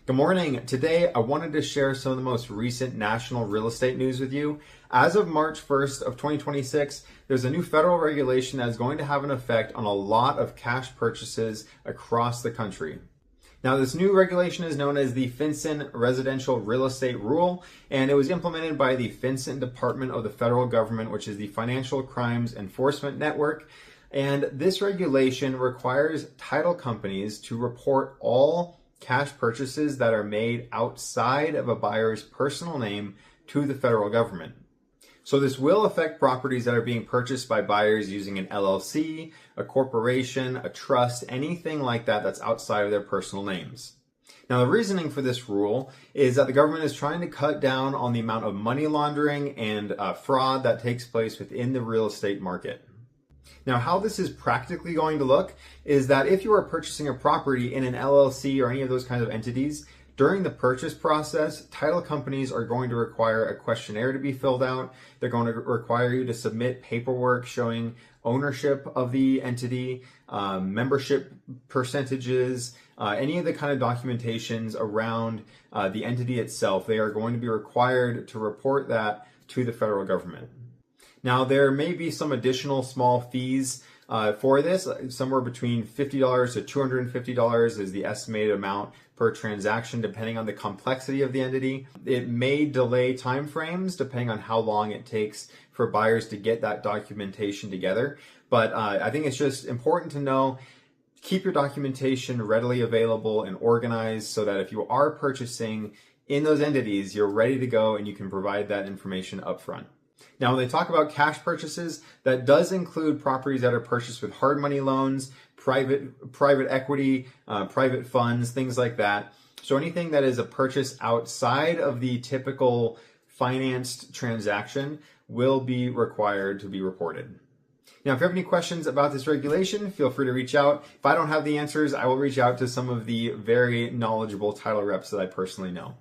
Good morning. Today, I wanted to share some of the most recent national real estate news with you. As of March 1st of 2026, there's a new federal regulation that is going to have an effect on a lot of cash purchases across the country. Now, this new regulation is known as the FinCEN Residential Real Estate Rule, and it was implemented by the FinCEN Department of the federal government, which is the Financial Crimes Enforcement Network. And this regulation requires title companies to report all cash purchases that are made outside of a buyer's personal name to the federal government. So this will affect properties that are being purchased by buyers using an LLC, a corporation, a trust, anything like that that's outside of their personal names. Now, the reasoning for this rule is that the government is trying to cut down on the amount of money laundering and fraud that takes place within the real estate market. Now, how this is practically going to look is that if you are purchasing a property in an LLC or any of those kinds of entities, during the purchase process, title companies are going to require a questionnaire to be filled out. They're going to require you to submit paperwork showing ownership of the entity, membership percentages, any of the kind of documentations around the entity itself. They are going to be required to report that to the federal government. Now, there may be some additional small fees for this. Somewhere between $50 to $250 is the estimated amount per transaction, depending on the complexity of the entity. It may delay timeframes depending on how long it takes for buyers to get that documentation together. But I think it's just important to know, keep your documentation readily available and organized so that if you are purchasing in those entities, you're ready to go and you can provide that information upfront. Now, when they talk about cash purchases, that does include properties that are purchased with hard money loans, private equity, private funds, things like that. So anything that is a purchase outside of the typical financed transaction will be required to be reported. Now, if you have any questions about this regulation, feel free to reach out. If I don't have the answers, I will reach out to some of the very knowledgeable title reps that I personally know.